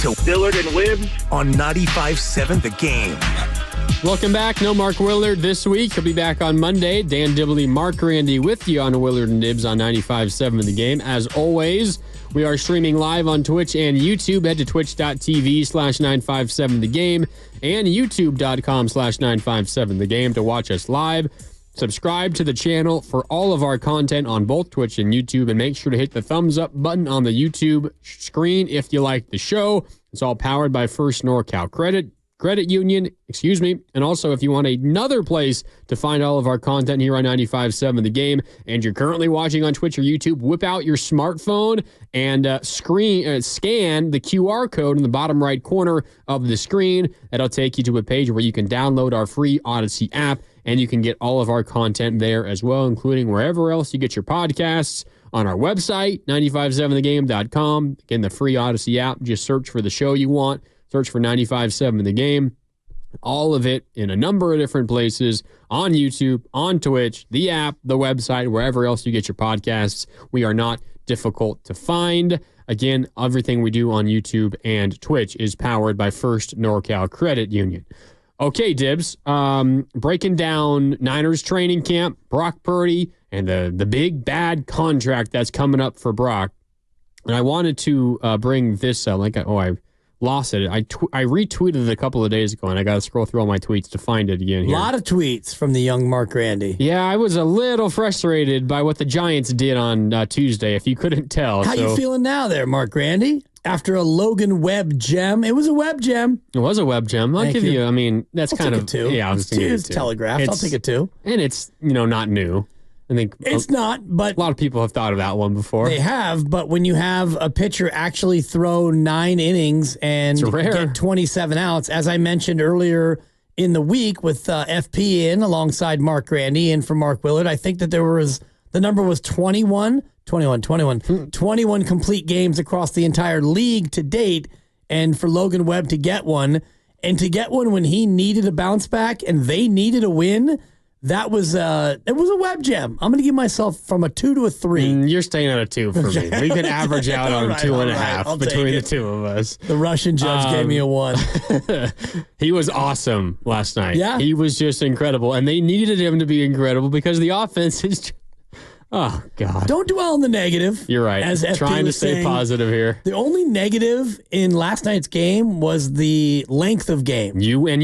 to Dillard and Wibbs on 95.7 The Game. Welcome back. No Mark Willard this week. He'll be back on Monday. Dan Dibley, Mark Grandi with you on Willard and Dibs on 95.7 The Game. As always, we are streaming live on Twitch and YouTube. Head to twitch.tv/957 The Game and youtube.com/957 The Game to watch us live. Subscribe to the channel for all of our content on both Twitch and YouTube, and make sure to hit the thumbs up button on the YouTube screen if you like the show. It's all powered by First NorCal Credit Union, and also if you want another place to find all of our content here on 95.7 The Game, and you're currently watching on Twitch or YouTube, whip out your smartphone and scan the QR code in the bottom right corner of the screen. That'll take you to a page where you can download our free Odyssey app, and you can get all of our content there as well, including wherever else you get your podcasts. On our website, 957thegame.com. Again, the free Odyssey app. Just search for the show you want. Search for 95.7 The Game. All of it in a number of different places, on YouTube, on Twitch, the app, the website, wherever else you get your podcasts. We are not difficult to find. Again, everything we do on YouTube and Twitch is powered by First NorCal Credit Union. Okay, Dibs, breaking down Niners training camp, Brock Purdy, and the big bad contract that's coming up for Brock. And I wanted to bring this up. I lost it. I retweeted it a couple of days ago, and I got to scroll through all my tweets to find it again here. A lot of tweets from the young Mark Grandi. Yeah, I was a little frustrated by what the Giants did on Tuesday, if you couldn't tell. How you feeling now there, Mark Grandi? After a Logan Webb gem. It was a Webb gem. It was a Webb gem. I'll give you, I mean, that's I'll kind take of... it too. Yeah, I was thinking it's telegraphed. I'll take it too. And it's, not new. I think it's not, but a lot of people have thought of that one before. They have, but when you have a pitcher actually throw 9 innings and get 27 outs, as I mentioned earlier in the week with FP in alongside Mark Grandi and for Mark Willard, I think that the number was 21 complete games across the entire league to date, and for Logan Webb to get one, and to get one when he needed a bounce back and they needed a win. It was a Webb gem. I'm going to give myself from a 2 to a 3. You're staying at a 2 for me. We can average out on 2.5 between the two of us. The Russian judge gave me a 1. He was awesome last night. Yeah. He was just incredible. And they needed him to be incredible because the offense is just... Oh, God. Don't dwell on the negative. You're right. As FP trying to stay saying, positive here. The only negative in last night's game was the length of game. You went.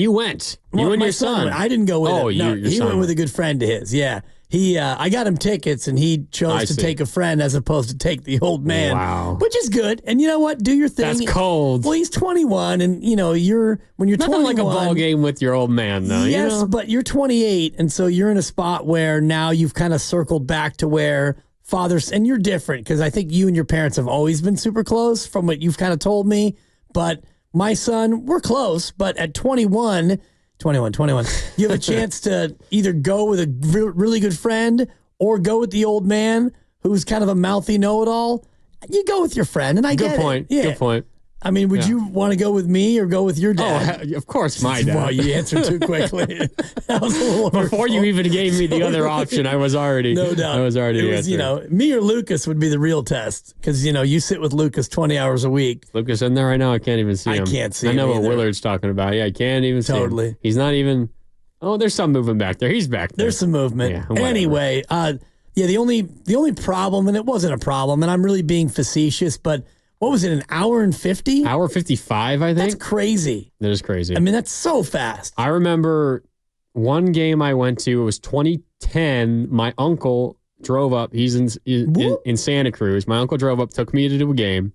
You and your son. I didn't go with him. No, he went with a good friend of his. Yeah. I got him tickets, and he chose to take a friend as opposed to take the old man. Wow. Which is good. And you know what? Do your thing. That's cold. Well, he's 21, and when you're Nothing 21, like a ball game with your old man, though. Yes, but you're 28, and so you're in a spot where now you've kind of circled back to where fathers, and you're different because I think you and your parents have always been super close from what you've kind of told me. But my son, we're close, but at 21, you have a chance to either go with a really good friend or go with the old man who's kind of a mouthy know-it-all. You go with your friend, and I get it. Yeah. Good point. I mean, would you want to go with me or go with your dad? Oh, of course, my dad. Well, you answered too quickly. That was a little Before you even gave me the other option, I was already no doubt. I was already it was, me or Lucas would be the real test because you sit with Lucas 20 hours a week. Lucas in there right now. I can't even see him. I can't see him. I know either. what Willard's talking about. Yeah, I can't even see him. Totally. He's not even. Oh, there's some movement back there. He's back there. There's some movement. Yeah, anyway, the only problem, and it wasn't a problem, and I'm really being facetious, but. What was it, an hour and 50? Hour 55, I think. That's crazy. That is crazy. I mean, that's so fast. I remember one game I went to, it was 2010. My uncle drove up. He's in Santa Cruz. My uncle drove up, took me to do a game.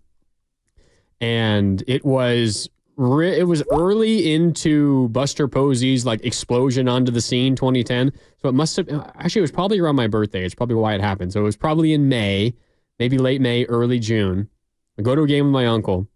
And it was early into Buster Posey's explosion onto the scene, 2010. So it must have, actually, it was probably around my birthday. It's probably why it happened. So it was probably in May, maybe late May, early June. I go to a game with my uncle,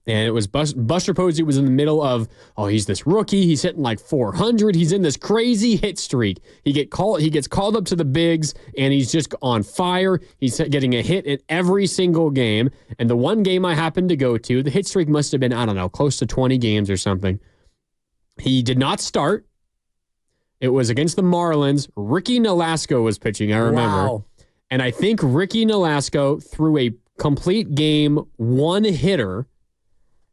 and it was Buster Posey was in the middle of, he's this rookie. He's hitting 400. He's in this crazy hit streak. He gets called up to the bigs, and he's just on fire. He's getting a hit in every single game. And the one game I happened to go to, the hit streak must have been, I don't know, close to 20 games or something. He did not start. It was against the Marlins. Ricky Nolasco was pitching, I remember. Wow. And I think Ricky Nolasco threw a complete game one hitter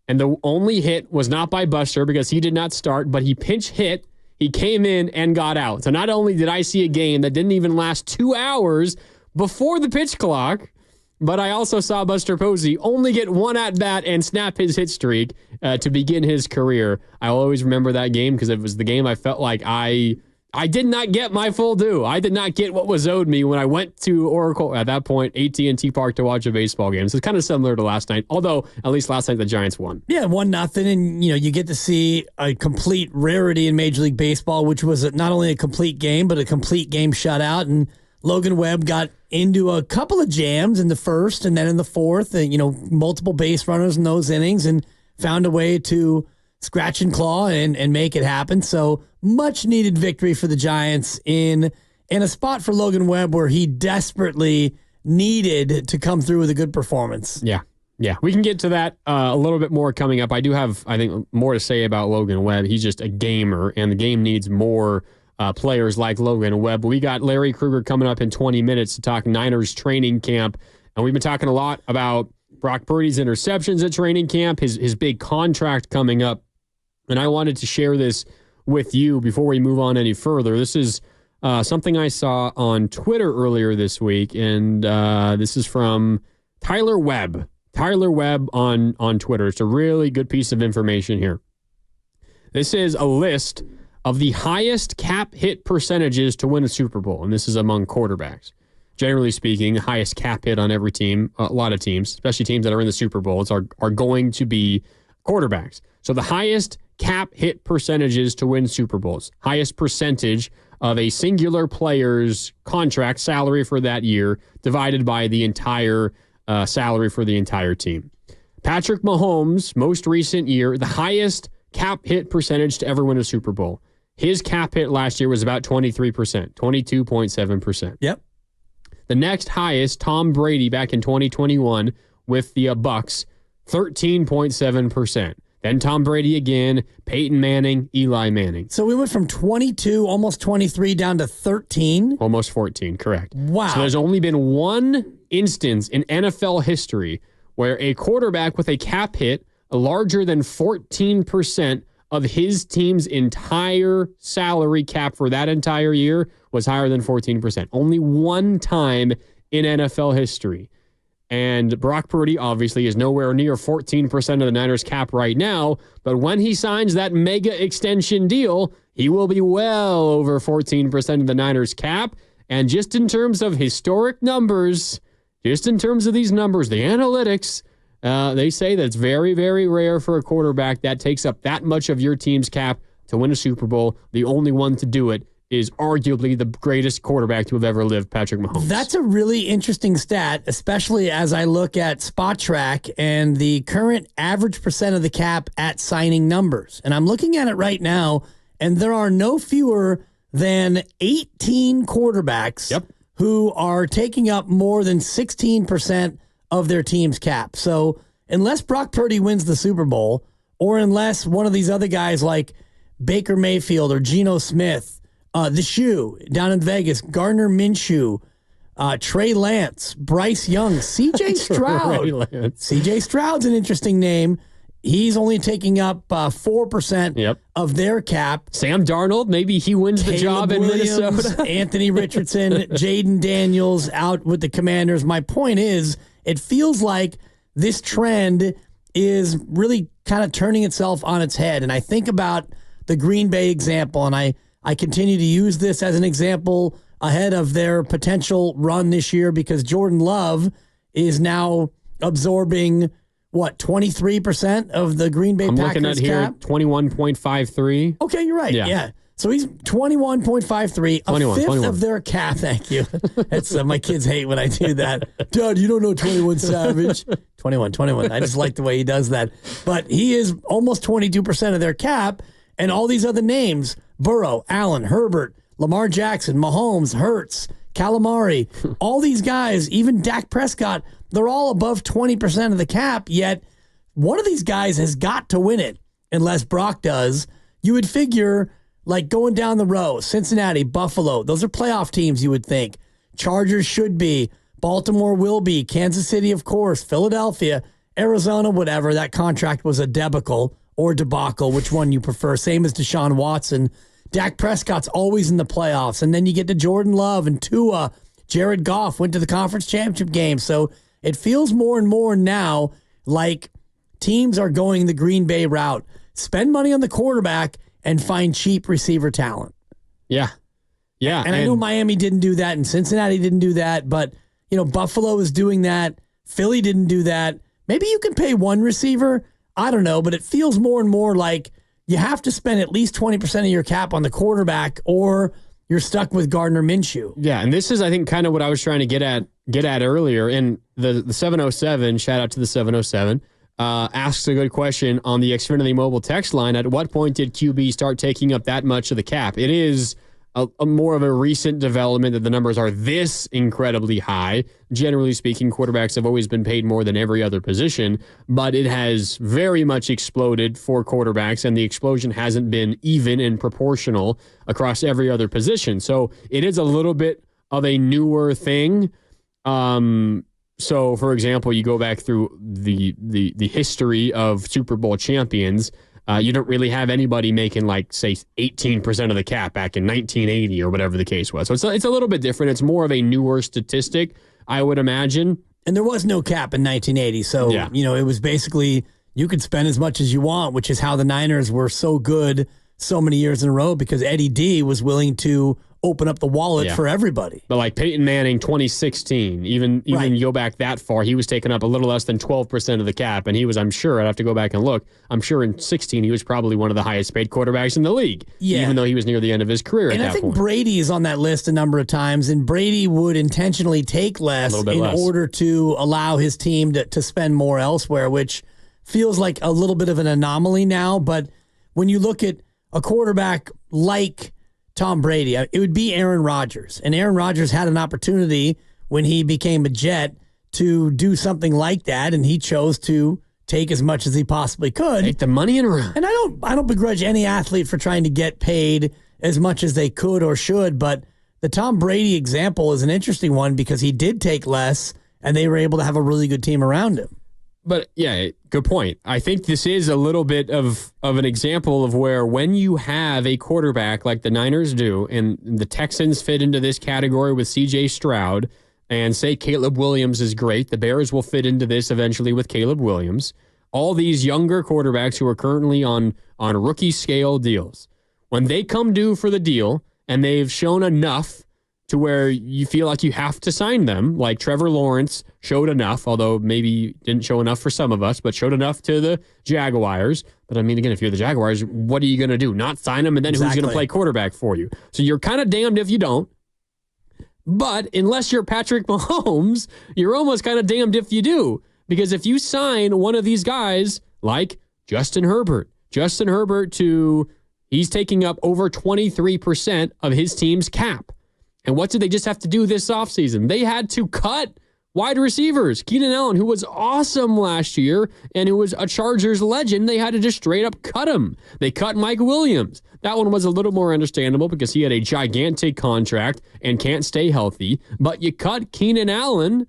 And the only hit was not by Buster because he did not start, but he pinch hit. He came in and got out. So not only did I see a game that didn't even last 2 hours before the pitch clock, but I also saw Buster Posey only get one at-bat and snap his hit streak to begin his career. I'll always remember that game because it was the game I felt like I did not get my full due. I did not get what was owed me when I went to Oracle, at that point, AT&T Park to watch a baseball game. So it's kind of similar to last night, although at least last night the Giants won. Yeah, 1-0, and you get to see a complete rarity in Major League Baseball, which was not only a complete game, but a complete game shutout. And Logan Webb got into a couple of jams in the first and then in the fourth, and multiple base runners in those innings, and found a way to scratch and claw and make it happen. So much needed victory for the Giants in a spot for Logan Webb where he desperately needed to come through with a good performance. Yeah. We can get to that a little bit more coming up. I do have, I think, more to say about Logan Webb. He's just a gamer, and the game needs more players like Logan Webb. We got Larry Krueger coming up in 20 minutes to talk Niners training camp, and we've been talking a lot about Brock Purdy's interceptions at training camp, his big contract coming up, and I wanted to share this with you before we move on any further. This is something I saw on Twitter earlier this week, and this is from Tyler Webb. Tyler Webb on Twitter. It's a really good piece of information here. This is a list of the highest cap hit percentages to win a Super Bowl, and this is among quarterbacks. Generally speaking, the highest cap hit on every team, a lot of teams, especially teams that are in the Super Bowls, are going to be quarterbacks. So the highest cap hit percentages to win Super Bowls, highest percentage of a singular player's contract salary for that year divided by the entire salary for the entire team. Patrick Mahomes, most recent year, the highest cap hit percentage to ever win a Super Bowl. His cap hit last year was about 23%, 22.7%. Yep. The next highest, Tom Brady back in 2021 with the Bucks, 13.7%. Then Tom Brady again, Peyton Manning, Eli Manning. So we went from 22, almost 23, down to 13. Almost 14, correct. Wow. So there's only been one instance in NFL history where a quarterback with a cap hit larger than 14% of his team's entire salary cap for that entire year was higher than 14%. Only one time in NFL history. And Brock Purdy obviously is nowhere near 14% of the Niners cap right now, but when he signs that mega extension deal, he will be well over 14% of the Niners cap. And just in terms of historic numbers, just in terms of these numbers, the analytics, they say that it's very, very rare for a quarterback that takes up that much of your team's cap to win a Super Bowl. The only one to do it is arguably the greatest quarterback to have ever lived, Patrick Mahomes. That's a really interesting stat, especially as I look at Spot Track and the current average percent of the cap at signing numbers. And I'm looking at it right now, and there are no fewer than 18 quarterbacks who are taking up more than 16% of their team's cap. So unless Brock Purdy wins the Super Bowl, or unless one of these other guys like Baker Mayfield or Geno Smith, the Shoe down in Vegas, Gardner Minshew, Trey Lance, Bryce Young, C.J. Stroud. C.J. Stroud's an interesting name. He's only taking up 4% of their cap. Sam Darnold, maybe he wins the job in Minnesota. Anthony Richardson, Jaden Daniels out with the Commanders. My point is, it feels like this trend is really kind of turning itself on its head. And I think about the Green Bay example, and I continue to use this as an example ahead of their potential run this year because Jordan Love is now absorbing, 23% of the Green Bay Packers cap? I'm looking at here, 21.53. Okay, you're right. Yeah. So he's 21.53, a fifth of their cap. Thank you. That's my kids hate when I do that. Dad, you don't know 21 Savage. 21. I just like the way he does that. But he is almost 22% of their cap, and all these other names, Burrow, Allen, Herbert, Lamar Jackson, Mahomes, Hurts, Calamari, all these guys, even Dak Prescott, they're all above 20% of the cap, yet one of these guys has got to win it unless Brock does. You would figure, like going down the row, Cincinnati, Buffalo, those are playoff teams you would think. Chargers should be. Baltimore will be. Kansas City, of course. Philadelphia. Arizona, whatever, that contract was a debacle or debacle, which one you prefer. Same as Deshaun Watson. Dak Prescott's always in the playoffs. And then you get to Jordan Love and Tua. Jared Goff went to the conference championship game. So it feels more and more now like teams are going the Green Bay route. Spend money on the quarterback and find cheap receiver talent. Yeah. Yeah. And I know Miami didn't do that and Cincinnati didn't do that, but Buffalo is doing that. Philly didn't do that. Maybe you can pay one receiver. I don't know, but it feels more and more like you have to spend at least 20% of your cap on the quarterback or you're stuck with Gardner Minshew. Yeah, and this is, I think, kind of what I was trying to get at earlier. And the 707, shout out to the 707, asks a good question on the Xfinity mobile text line. At what point did QB start taking up that much of the cap? It is a more of a recent development that the numbers are this incredibly high. Generally speaking, quarterbacks have always been paid more than every other position, but it has very much exploded for quarterbacks, and the explosion hasn't been even and proportional across every other position. So it is a little bit of a newer thing. So, for example, you go back through the history of Super Bowl champions. You don't really have anybody making, like, say, 18% of the cap back in 1980 or whatever the case was. So it's a little bit different. It's more of a newer statistic, I would imagine. And there was no cap in 1980. So, it was basically you could spend as much as you want, which is how the Niners were so good so many years in a row because Eddie D was willing to open up the wallet for everybody. But like Peyton Manning, 2016, even you go back that far, he was taking up a little less than 12% of the cap, and he was, I'm sure, I'd have to go back and look, I'm sure in 16 he was probably one of the highest paid quarterbacks in the league, even though he was near the end of his career at that point. And I think Brady is on that list a number of times, and Brady would intentionally take less in order to allow his team to spend more elsewhere, which feels like a little bit of an anomaly now. But when you look at a quarterback like Tom Brady, it would be Aaron Rodgers. And Aaron Rodgers had an opportunity when he became a Jet to do something like that, and he chose to take as much as he possibly could. Take the money and run. And I don't begrudge any athlete for trying to get paid as much as they could or should, but the Tom Brady example is an interesting one because he did take less, and they were able to have a really good team around him. But yeah, good point. I think this is a little bit of an example of where when you have a quarterback like the Niners do, and the Texans fit into this category with C.J. Stroud, and say Caleb Williams is great, the Bears will fit into this eventually with Caleb Williams. All these younger quarterbacks who are currently on rookie scale deals, when they come due for the deal and they've shown enough to where you feel like you have to sign them, like Trevor Lawrence showed enough, although maybe didn't show enough for some of us, but showed enough to the Jaguars. But I mean, again, if you're the Jaguars, what are you going to do? Not sign them, and then who's going to play quarterback for you? So you're kind of damned if you don't. But unless you're Patrick Mahomes, you're almost kind of damned if you do. Because if you sign one of these guys like Justin Herbert he's taking up over 23% of his team's cap. And what did they just have to do this offseason? They had to cut wide receivers. Keenan Allen, who was awesome last year and who was a Chargers legend, they had to just straight up cut him. They cut Mike Williams. That one was a little more understandable because he had a gigantic contract and can't stay healthy. But you cut Keenan Allen,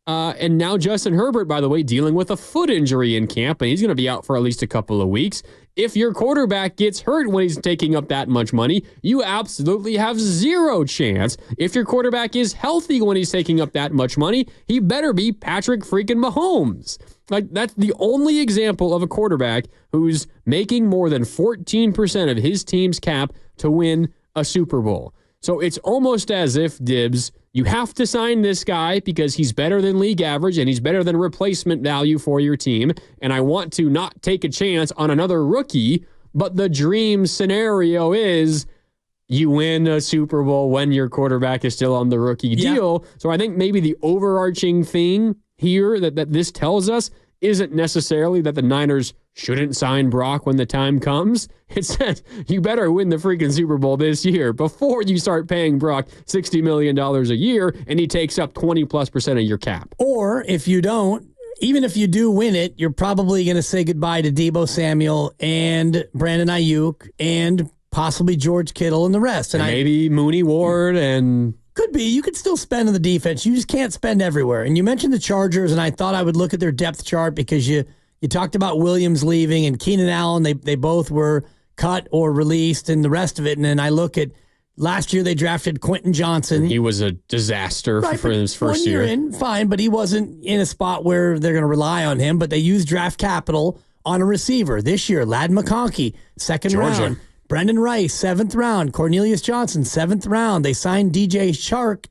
and now Justin Herbert, by the way, dealing with a foot injury in camp, and he's going to be out for at least a couple of weeks. If your quarterback gets hurt when he's taking up that much money, you absolutely have zero chance. If your quarterback is healthy when he's taking up that much money, he better be Patrick freaking Mahomes. Like, that's the only example of a quarterback who's making more than 14% of his team's cap to win a Super Bowl. So it's almost as if, Dibs, you have to sign this guy because he's better than league average and he's better than replacement value for your team. And I want to not take a chance on another rookie, but the dream scenario is you win a Super Bowl when your quarterback is still on the rookie deal. So I think maybe the overarching thing here that this tells us isn't necessarily that the Niners shouldn't sign Brock when the time comes. It says you better win the freaking Super Bowl this year before you start paying Brock $60 million a year and he takes up 20+% of your cap. Or if you don't, even if you do win it, you're probably going to say goodbye to Deebo Samuel and Brandon Ayuk and possibly George Kittle and the rest. And maybe Mooney Ward and Could be. You could still spend on the defense. You just can't spend everywhere. And you mentioned the Chargers, and I thought I would look at their depth chart because you talked about Williams leaving and Keenan Allen. They both were cut or released and the rest of it. And then I look at last year they drafted Quentin Johnson. He was a disaster for his first year. 1 year in, fine, but he wasn't in a spot where they're going to rely on him. But they used draft capital on a receiver. This year, Ladd McConkey, second round. Brendan Rice, 7th round. Cornelius Johnson, 7th round. They signed DJ Chark,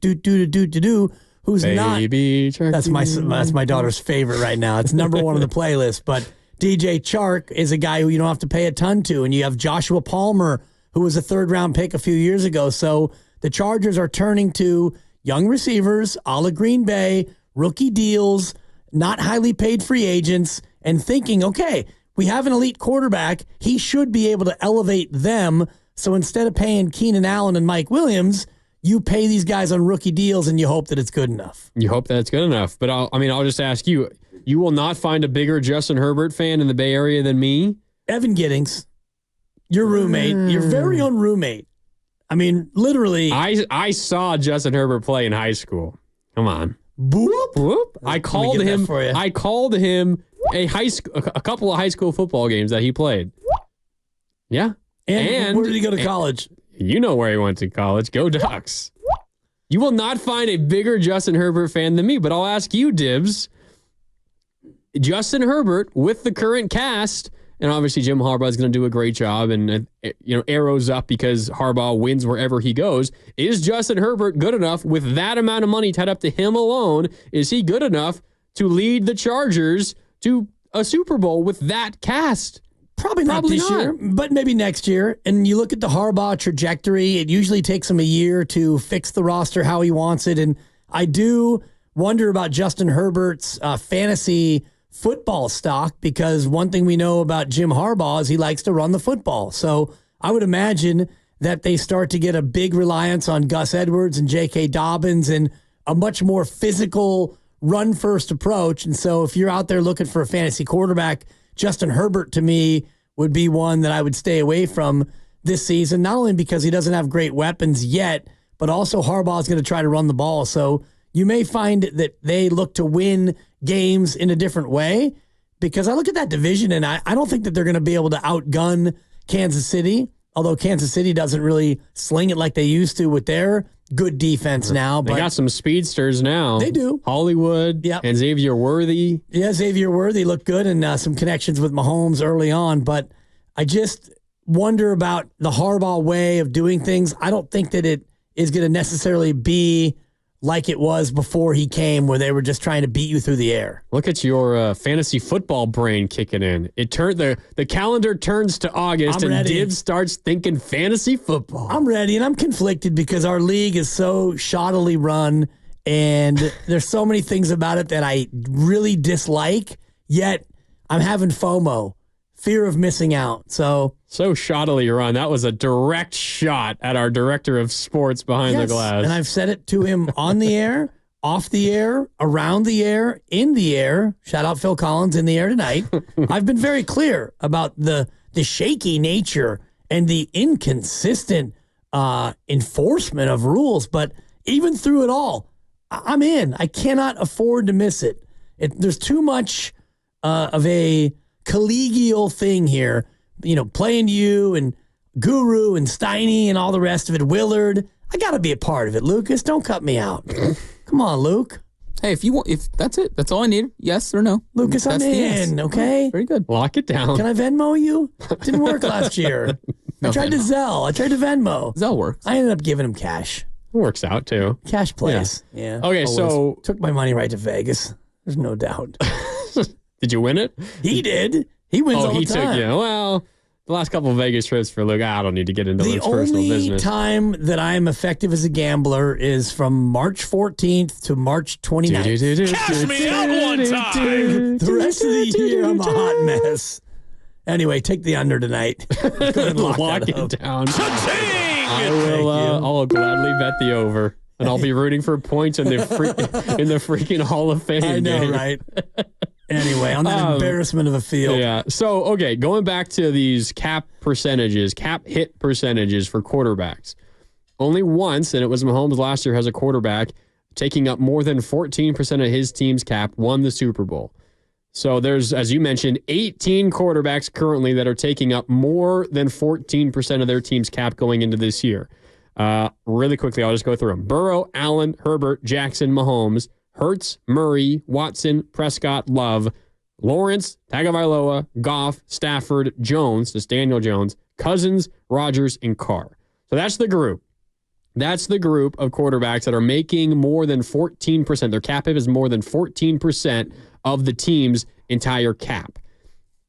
who's Baby not. That's my daughter's favorite right now. It's number one on the playlist. But DJ Chark is a guy who you don't have to pay a ton to. And you have Joshua Palmer, who was a 3rd round pick a few years ago. So the Chargers are turning to young receivers, a la Green Bay, rookie deals, not highly paid free agents, and thinking, okay, we have an elite quarterback. He should be able to elevate them. So instead of paying Keenan Allen and Mike Williams, you pay these guys on rookie deals and you hope that it's good enough. You hope that it's good enough. But I'll just ask you, you will not find a bigger Justin Herbert fan in the Bay Area than me? Evan Giddings, your roommate, your very own roommate. I mean, literally. I saw Justin Herbert play in high school. Come on. Boop. Whoop. I called him a couple of high school football games that he played. Yeah. And where did he go to college? You know where he went to college. Go Ducks. You will not find a bigger Justin Herbert fan than me, but I'll ask you, Dibs. Justin Herbert with the current cast, and obviously Jim Harbaugh is going to do a great job, and arrows up because Harbaugh wins wherever he goes. Is Justin Herbert good enough with that amount of money tied up to him alone? Is he good enough to lead the Chargers to a Super Bowl with that cast? Probably not this year, but maybe next year. And you look at the Harbaugh trajectory, it usually takes him a year to fix the roster how he wants it. And I do wonder about Justin Herbert's fantasy football stock, because one thing we know about Jim Harbaugh is he likes to run the football. So I would imagine that they start to get a big reliance on Gus Edwards and J.K. Dobbins and a much more physical run-first approach. And so if you're out there looking for a fantasy quarterback, Justin Herbert, to me, would be one that I would stay away from this season, not only because he doesn't have great weapons yet, but also Harbaugh is going to try to run the ball. So you may find that they look to win games in a different way, because I look at that division and I don't think that they're going to be able to outgun Kansas City, although Kansas City doesn't really sling it like they used to with their good defense now. They got some speedsters now. They do. Hollywood and Xavier Worthy. Yeah, Xavier Worthy looked good, and some connections with Mahomes early on. But I just wonder about the Harbaugh way of doing things. I don't think that it is going to necessarily be like it was before he came, where they were just trying to beat you through the air. Look at your fantasy football brain kicking in. It turned the calendar turns to August, and Dibs starts thinking fantasy football. I'm ready, and I'm conflicted because our league is so shoddily run, and there's so many things about it that I really dislike. Yet I'm having FOMO, fear of missing out. So shoddily run. That was a direct shot at our director of sports behind the glass. And I've said it to him on the air, off the air, around the air, in the air. Shout out Phil Collins, in the air tonight. I've been very clear about the shaky nature and the inconsistent enforcement of rules. But even through it all, I'm in. I cannot afford to miss it. There's too much of a collegial thing here, playing you and Guru and Steiny and all the rest of it, Willard. I got to be a part of it, Lucas. Don't cut me out. Come on, Luke. Hey, if that's it, that's all I need. Yes or no, Lucas. I'm in. Okay, very good. Lock it down. Can I Venmo you? Didn't work last year. I tried to Zelle. I tried to Venmo. Zelle works. I ended up giving him cash. It works out too. Cash plays. Yeah. Okay, so took my money right to Vegas. There's no doubt. Did you win it? He did. He wins all the time. Well, the last couple of Vegas trips for Luke, I don't need to get into Luke's personal business. The only time that I'm effective as a gambler is from March 14th to March 29th. Cash me out one time. The rest of the year, I'm a hot mess. Anyway, take the under tonight. Go ahead and lock it down. Cha-ching! I'll gladly bet the over. And I'll be rooting for points in the freaking Hall of Fame. I know, game. right? Anyway, on that embarrassment of a field. Yeah. So, okay, going back to these cap hit percentages for quarterbacks. only once, and it was Mahomes last year, has a quarterback taking up more than 14% of his team's cap, won the Super Bowl. So there's, as you mentioned, 18 quarterbacks currently that are taking up more than 14% of their team's cap going into this year. Really quickly, I'll just go through them. Burrow, Allen, Herbert, Jackson, Mahomes, Hurts, Murray, Watson, Prescott, Love, Lawrence, Tagovailoa, Goff, Stafford, Jones, that's Daniel Jones, Cousins, Rodgers, and Carr. So that's the group. That's the group of quarterbacks that are making more than 14%. Their cap hit is more than 14% of the team's entire cap.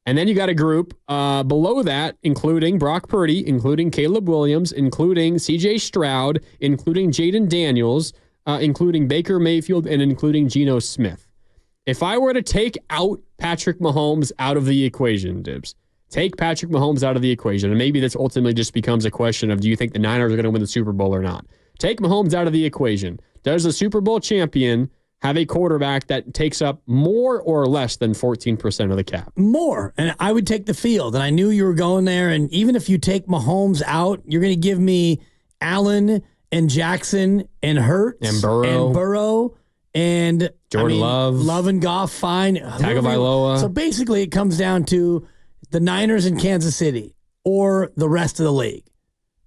And then you got a group below that, including Brock Purdy, including Caleb Williams, including C.J. Stroud, including Jaden Daniels, including Baker Mayfield, and including Geno Smith. If I were to take out Patrick Mahomes out of the equation, Dibs, take Patrick Mahomes out of the equation, and maybe this ultimately just becomes a question of, do you think the Niners are going to win the Super Bowl or not? Take Mahomes out of the equation. Does the Super Bowl champion have a quarterback that takes up more or less than 14% of the cap? More. And I would take the field. And I knew you were going there. And even if you take Mahomes out, you're going to give me Allen and Jackson and Hurts and Burrow and Jordan Love and Goff, fine. Tagovailoa. So basically, it comes down to the Niners in Kansas City or the rest of the league,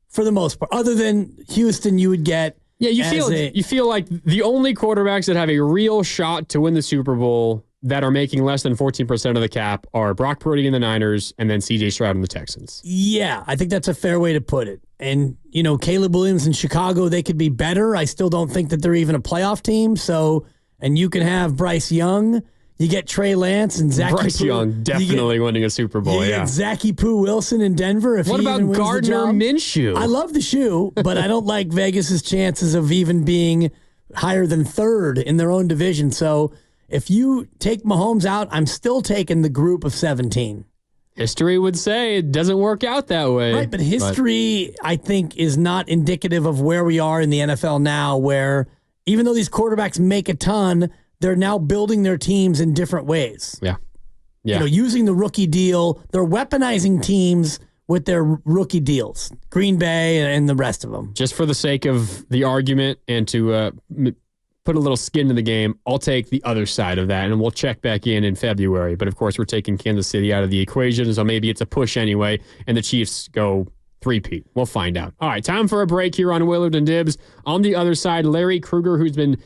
for the most part. Other than Houston, you would get. Yeah, you feel like the only quarterbacks that have a real shot to win the Super Bowl that are making less than 14% of the cap are Brock Purdy and the Niners, and then C.J. Stroud and the Texans. Yeah, I think that's a fair way to put it. And, Caleb Williams in Chicago, they could be better. I still don't think that they're even a playoff team. So, and you can have Bryce Young. You get Trey Lance and Zachy Bryce Young definitely winning a Super Bowl, yeah. Zachy Poo Wilson in Denver. What about Gardner Minshew? I love the shoe, but I don't like Vegas's chances of even being higher than third in their own division. So if you take Mahomes out, I'm still taking the group of 17. History would say it doesn't work out that way. Right, but history, I think, is not indicative of where we are in the NFL now, where even though these quarterbacks make a ton, they're now building their teams in different ways. Yeah. Using the rookie deal, they're weaponizing teams with their rookie deals. Green Bay and the rest of them. Just for the sake of the argument and to put a little skin in the game, I'll take the other side of that, and we'll check back in February. But, of course, we're taking Kansas City out of the equation, so maybe it's a push anyway, and the Chiefs go three-peat. We'll find out. All right, time for a break here on Willard and Dibs. On the other side, Larry Krueger, who's been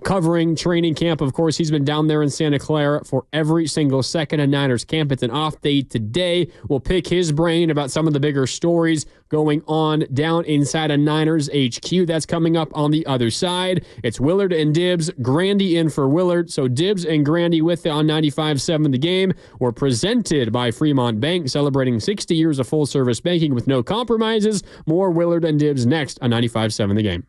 covering training camp. Of course, he's been down there in Santa Clara for every single second of Niners camp. It's an off day today. We'll pick his brain about some of the bigger stories going on down inside of Niners HQ. That's coming up on the other side. It's Willard and Dibs, Grandi in for Willard. So Dibs and Grandi with you on 95.7 The Game. We're presented by Fremont Bank, celebrating 60 years of full-service banking with no compromises. More Willard and Dibs next on 95.7 The Game.